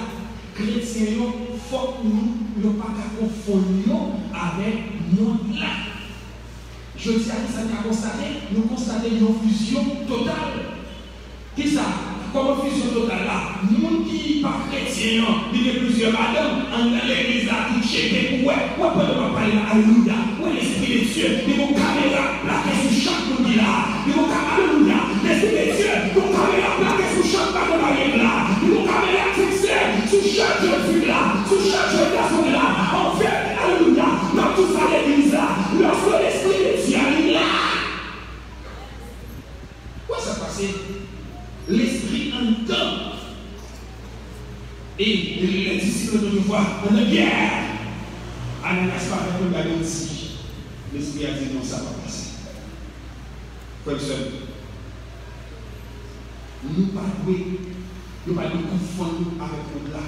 Chrétiens, il faut que nous ne pas confondre avec le monde là. Je dis à ça qu'on constaté, nous constatons une fusion totale. Qui ça? Comment fusion totale là? Nous qui pas chrétiens, il y a plusieurs madames, en l'église là, tout checké pour ouais, pas de parler là, alléluia, ouais, l'esprit de Dieu, il y a une caméra plaquée sur chaque monde là, il y a une caméra, alléluia, l'esprit de Dieu, une caméra plaquée sur chaque barrière là, il y a une caméra fixée sur chaque jeune fille là, sur chaque jeune garçon là, en fait, alléluia, dans tout ça l'église là, lorsque l'esprit de Dieu est là. Quoi ça passe? L'esprit entend. Et les disciples de fois, on a guerre. Ananias pas fait un bagage ici. L'esprit a dit non, ça va passer. Frère seul. Nous ne pouvons pas nous confondre avec nous là.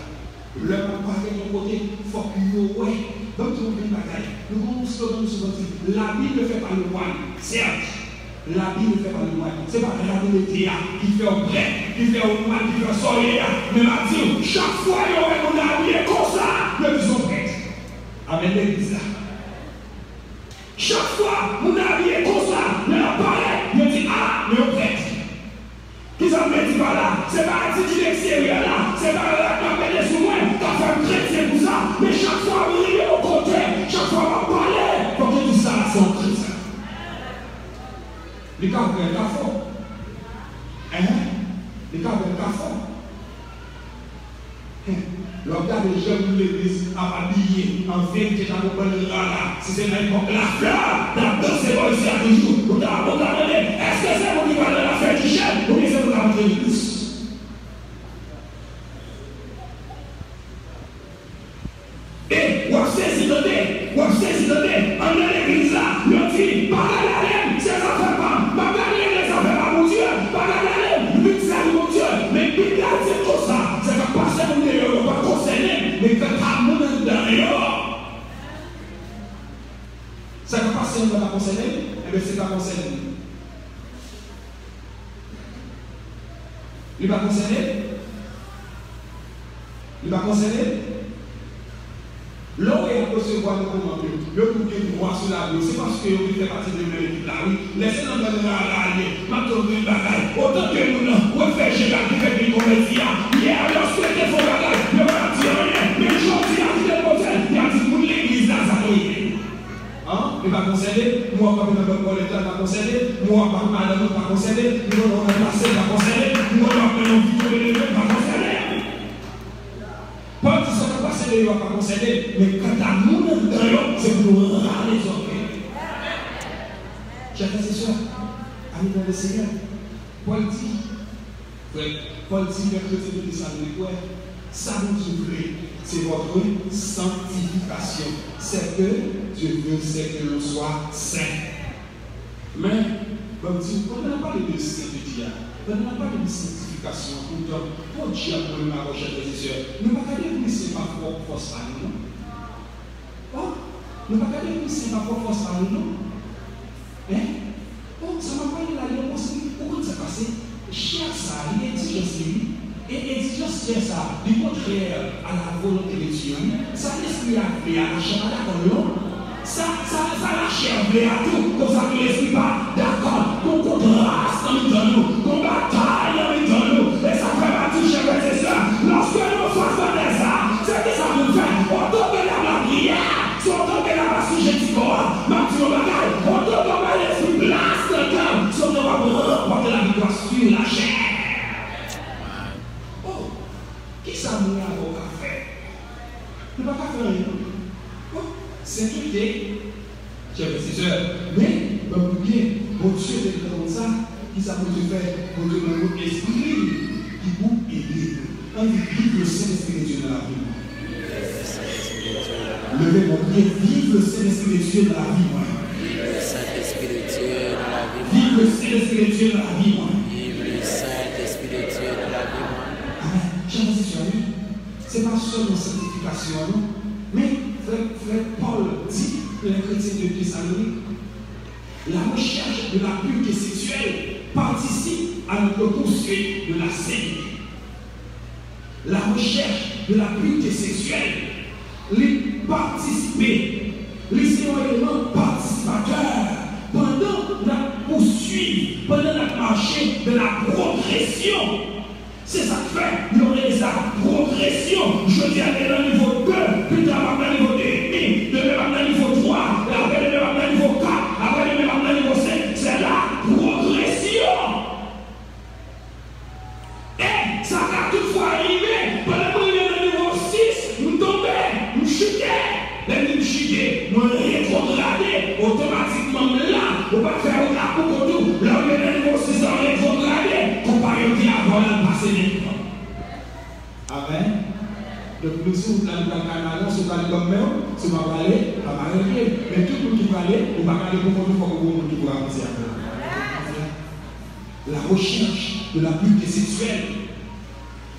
Le monde parle de ton côté, il faut que nous ouais. Donc tu veux une bataille. Nous avons un slogan souvent dit, la Bible ne fait pas le moine. Certes. La Bible ne fait pas le mal. Ce n'est pas la Bible qui fait au prêt, qui fait au mal, qui fait au soleil. Mais ma Dieu, chaque fois qu'il y a un habillé comme ça, nous sommes prêts. Amen, l'église là. Chaque fois qu'on a habillé comme ça, nous apparaît, nous dit ah, nous sommes prêts. Qui s'en met pas là? C'est pas un petit extérieur là. C'est pas là qu'on appelle sur moi, qu'on fait un chrétien pour ça. Mais chaque fois qu'on arrive au côté, chaque fois qu'on parle, pour que tout ça, c'est un chrétien. Les cas de café. Les cas de café. L'organe de jeunes de l'église a habillé en vérité dans le bon là. Si c'est l'époque la fleur, la danse est bonne ici à toujours. On a demandé, est-ce que c'est vous qui parlez de la fête du chef ou bien c'est vous qui avez l'église? Et, on sait si donner, en l'église là, on dit, parlez la laine, c'est ça fait pas, parlez les affaires à mon Dieu, parlez la laine, vite à mon Dieu, mais Bible a dit tout ça, c'est que passer mon Dieu, on va concerner, mais que pas mon dedans. Ça que passer on va concerner, et bien c'est pas concerné. Il va concerner. Il va concerner. Là où il y a recevoir le commandement, le bouquet de droit sur la vie, c'est parce que vous faites partie de l'équipe là, oui. Laissez-nous dans le râler, maintenant une bagaille. Autant que nous, on fait chez la qui fait des commerciaux. Hier, lorsque les faux bagailles, ne va dire rien. Mais aujourd'hui, à tout le monde, il y a tout le monde l'église là, ça doit y hein? Il va concéder, moi, comme on n'a pas le temps, il va concéder, moi, comme madame, il va concéder, nous, on va passer, il va concéder, nous, on va faire une vidéo, il va concéder. Pas que ça va passer, il ne va pas concéder, mais quand à nous, c'est pour nous râler les oreilles. Chers frères et sœurs, amis dans le Seigneur, Paul dit, mercredi de Thessalonique, ça vous souffrez, c'est votre sanctification. C'est que Dieu veut, c'est que l'on soit saint. Mais, on n'a pas de sainteté, on n'a pas de sanctification. Pour Dieu, pour nous, chers frères et sœurs, nous ne pouvons pas dire que ce n'est pas force à nous. Oh, nous ne pouvons pas dire que ce n'est pas force à nous. Hein? Oh, ça m'a parlé là, il y a pourquoi ça passe? Cher ça, il est exigence lui. Et exigence cher ça, du contraire à la volonté de Dieu. Ça l'esprit a fait à la chair, d'accord? Ça la chair fait à tout, comme ça que l'esprit pas d'accord. Qu'on contraste dans nous, qu'on bataille dans nous. Et ça fait partie, chers frères et sœurs. Lorsque nous faisons ça, c'est que ça nous fait. On tombe dans la prière, si on tombe dans la sujet du corps, même si on bagaille, on tombe dans l'esprit place de cœur, si on va remporter la victoire sur la chair. Oh, qui ça nous a fait? Nous ne pouvons pas faire rien. Oh, c'est tout est, chers frères et sœurs. Mais, bon Dieu est comme ça, qui ça peut te faire pour te donner notre esprit qui vous aide. On dit vive le Saint-Esprit de Dieu dans la vie. Levez mon pied, vive le Saint-Esprit de Dieu dans la vie. Vive le Saint-Esprit de Dieu dans la vie. Vive le Saint-Esprit de Dieu dans la vie. Vive le Saint-Esprit de Dieu dans la vie. Amen. Chers frères et sœurs, ce n'est pas seulement sanctification, mais frère Paul dit, les chrétiens de Thessalonique, la recherche de la pureté sexuelle participe à notre poursuite de la sainteté. La recherche de la pureté sexuelle, les participer, les éléments participateurs pendant la poursuite, pendant la marche de la progression. C'est ça que fait, il y aurait sa progression. Je dis à le niveau 2, puis tard à niveau 2, demain à niveau 3, après demain à niveau 4, après demain à niveau 5. C'est la progression. Et ça a toutefois arrivé. Pendant que nous sommes au niveau 6, nous tombons, nous chutons. Les nous chutons, nous rétrogradons automatiquement là. On va faire un coup pour tout. Là où nous sommes au niveau 6, on rétrograde. Comparé au qui avant le passé maintenant. Amen. Donc nous sommes dans le Canada, nous sommes dans le domaine, si on va aller, on va aller. Mais tout le monde qui va aller, on va aller pour nous, pour nous, pour avancer. La recherche de la pureté sexuelle.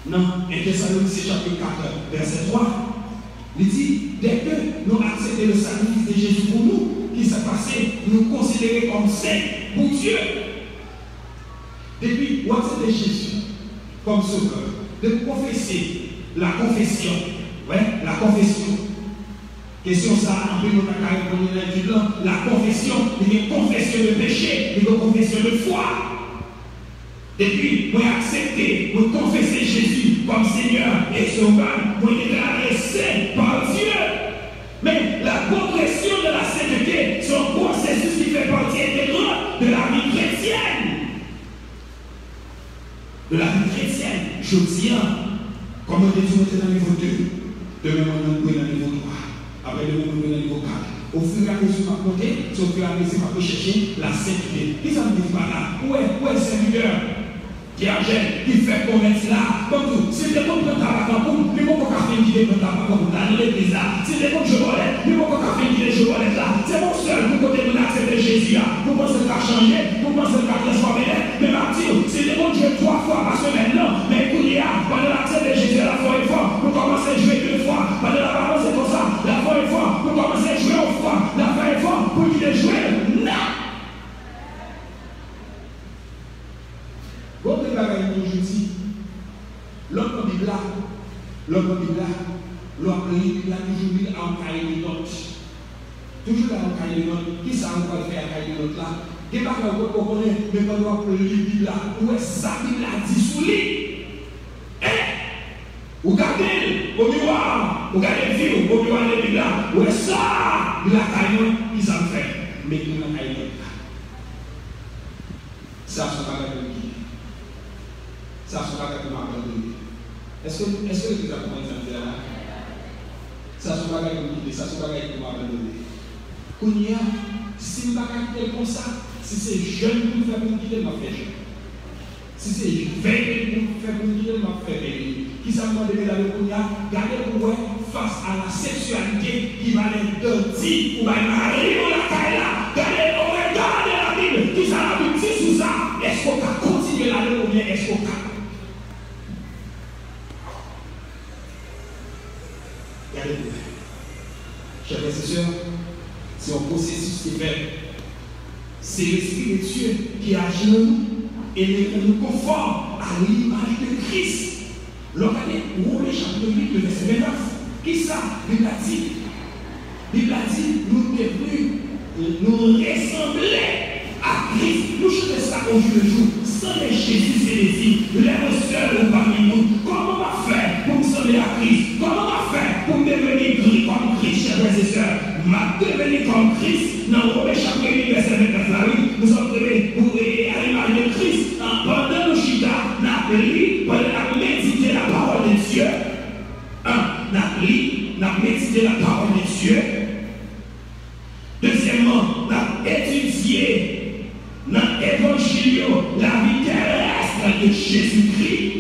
Dans 1 Thessaloniciens chapitre 4, verset 3, il dit, dès que nous acceptons le sacrifice de Jésus pour nous, qui s'est passé, nous considérer comme saints pour Dieu. Depuis, vous acceptez Jésus comme sauveur, de confesser la confession. Ouais, la confession. Question ça, en plus, la confession, il y a une confession de péché, il y a une confession de foi. Depuis, vous acceptez, vous confessez Jésus comme Seigneur et Sauveur, vous déclarez saint par Dieu. Mais la progression de la sainteté, c'est un processus qui fait partie intégrante de la vie chrétienne. De la vie chrétienne, je tiens, comme on dit, vous êtes dans le niveau 2, demain on est dans le niveau 3, après demain on est dans le niveau 4. Au fur et à mesure, on va compter, au fur et à mesure, on va chercher la sainteté. Qui ça me dit par là? Où est le serviteur qui agit, qui fait commerce là? Donc, si les gens qui ont tabac en bout, les gens qui ont fait qui ont tabac en bout, dans l'église là, si les gens qui ont volé, les gens qui ont fait qui ont volé là, c'est mon seul, vous côté de l'accepter Jésus là. Vous pensez qu'il a changé, vous pensez qu'il a transformé, mais Mathieu, si les gens jouent 3 fois par semaine, non, mais écoutez, pendant l'accepter Jésus la fois une fois, vous commencez à jouer 2 fois, pendant la balance c'est comme ça, la fois une fois, vous commencez à jouer une fois, la fois une fois, pour qu'il ait joué, non! Votre bagage aujourd'hui, l'autre Bible là, L'homme là, l'homme là, toujours mis en cahier de notes. Toujours dans le cahier de notes. Qui ça on va faire cahier de notes là? Qui va faire qu'on connaît, mais quand on va lire Bible là, où est-ce que ça Bible là dit sous lui? Vous regardez au miroir, vous regardez le film, au miroir de la Bible là, où est-ce ça? Il a cahier, qui ça me fait? Mais il a cahier de notes. Ça, c'est pas la même qui. Ça, c'est pas la même abandonné. Est-ce que vous avez compris ça là? Ça, c'est pas la même qui. Ça, c'est pas la même abandonné. Kounia, si je ne vais pas comme ça, si c'est jeune pour faire pour quitter, je vais faire jeune. Si c'est veille pour faire pour quitter, je vais faire veille. Qui ça m'a demandé d'aller Kounia, gardez pour face à la sexualité qui va être dirty, ou va marier dans la caille là. Regardez la Bible, qui ça la Bible dit sous ça. Est-ce qu'on va continuer là-dedans ou bien est-ce qu'on va? Regardez-vous. Chers frères et sœurs, c'est un processus qui est fait. C'est l'Esprit de Dieu qui agit en nous et nous conforme à l'image de Christ. Regardez, Romains chapitre 8, le verset 29. Qui ça? Bible a dit. Bible a dit, nous devenus, nous ressembler à Christ. Nous chantons ça au jour le jour. Sans les Jésus, c'est les signes. Les seuls parmi nous. Comment on va faire pour nous ressembler à Christ? Comment on va faire pour devenir gris comme Christ, chers frères et sœurs? Ma devenir comme Christ, dans Romains chapitre 8, verset 29, là, oui, nous sommes devés pour à l'image de Christ. Pendant le chita, n'a lu, pendant la méditer la parole de Dieu. N'a médité la parole de Dieu. Deuxièmement, n'a étudié dans l'évangile la vie terrestre de Jésus-Christ.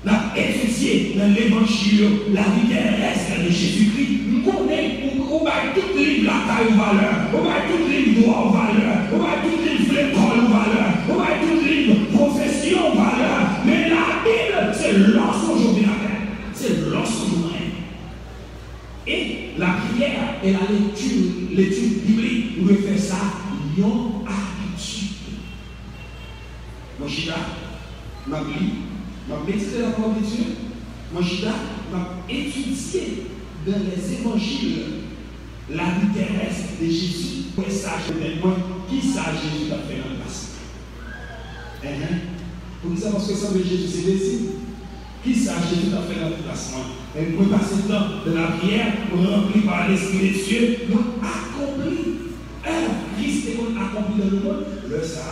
N'a étudié dans l'évangile la vie terrestre de Jésus-Christ. Nous connaissons, on va tout livre la taille aux valeurs, on va tout livre droit aux valeurs, on va tout livre l'école aux valeurs, on va tout livre profession aux valeurs. Mais la Bible, c'est l'ensemble aujourd'hui la terre. C'est l'ensemble humain. Et la prière et la l'étude biblique, vous devez faire ça, une habitude. Mon chita, ma vie, m'a médité la parole de Dieu. Mon chita, m'a étudié dans les évangiles la vie terrestre de Jésus pour savoir qui ça Jésus a fait dans le passé. Pour savoir ce que ça veut Jésus, c'est des signes. Qui ça Jésus a fait dans le passé. Et pour passer le temps de la prière, pour remplir par l'Esprit de Dieu, nous accomplir Christ et qu'on accomplit dans le monde, le ça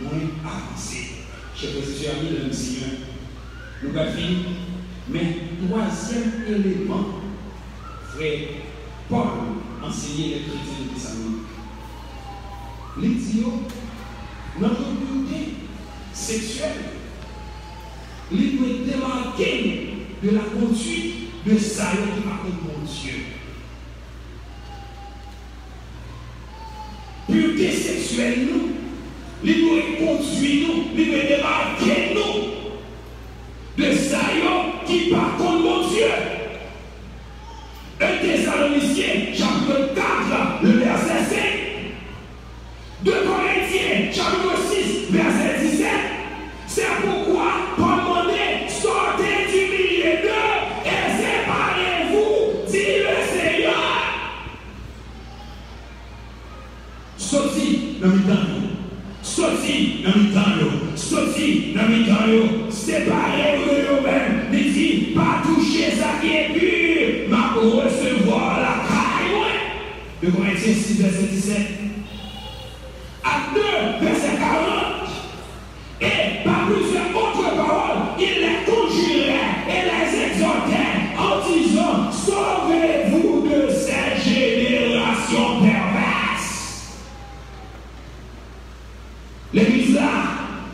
moins avancé. Je peux dire à nous, le Seigneur. Nous allons finir. Mais troisième élément, frère Paul enseignait les chrétiens du Testament. L'idiot, notre communauté sexuelle, il doit démarquer de la conduite de ça qui marque mon Dieu. Pureté sexuelle, nous, il doit conduire nous, il doit démarquer nous de ça qui marque mon Dieu. 1 Thessaloniciens, chapitre 4, le verset 5. 2 Corinthiens, chapitre 6, verset 17. C'est pourquoi Paul demandait, sortez du milieu d'eux et séparez-vous, dit le Seigneur. Sorti dans le temps, sorti dans le temps, sorti dans le temps, séparez-vous de vous-même, ne dit pas toucher ça qui est pur, mais pour recevoir la caille. 2 Corinthiens 6, verset 17. Acte 2, verset 40. Et par plusieurs autres paroles, il les conjurait et les exhortait en disant, sauvez-vous de cette génération perverse. L'Église là,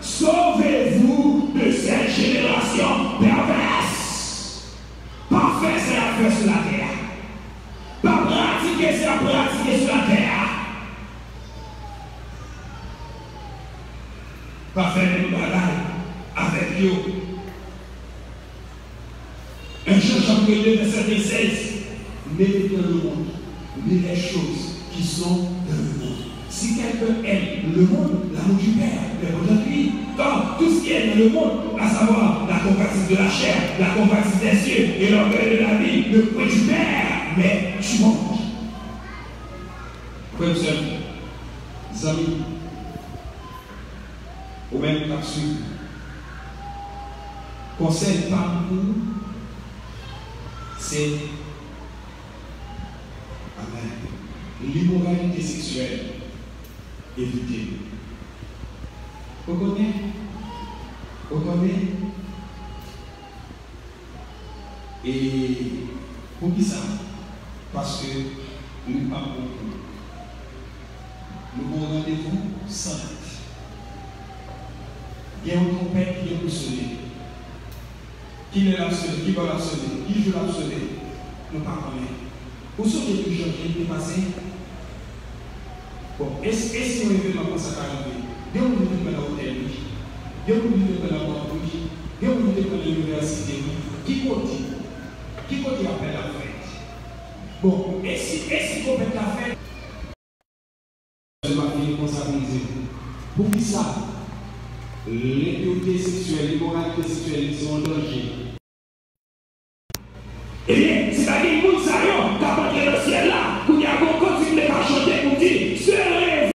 sauvez-vous de cette génération perverse. Pas faire c'est à faire sur la terre. Pas pratiquer c'est à pratiquer sur la terre. Pas faire des bagailles avec Dieu. 1 Jean chapitre 2, verset 16. Mettez dans le monde, mais les choses qui sont dans le monde. Si quelqu'un aime le monde, l'amour du Père, l'amour de lui, donc tout ce qui est dans le monde, à savoir la convoitise de la chair, la convoitise des cieux et l'orgueil de la vie ne prospère, mais tu manges. Frères et sœurs, amis, au même capsule, conseil par nous, c'est l'immoralité sexuelle, évitez. Vous connaissez? Vous connaissez? Et pour qui ça? Parce que nous pas beaucoup. Nous avons rendez-vous sans date. Il y a un trompette qui est sonner. Qui est l'absolé? Qui va l'absolé? Qui veut l'absolé? Nous ne pas connaître. Vous savez que janvier est passé? Bon, est-ce qu'il y a un événement comme ça qui arrive? Il y a un événement dans l'hôtel, il y a un événement dans la banque, il y a un événement dans l'université. Qui continue? Qui continue à faire la fête? Bon, est-ce qu'on fait la fête? Je m'appelle responsabiliser. Pour qui ça? L'impureté sexuelle, l'immoralité sexuelle sont en danger.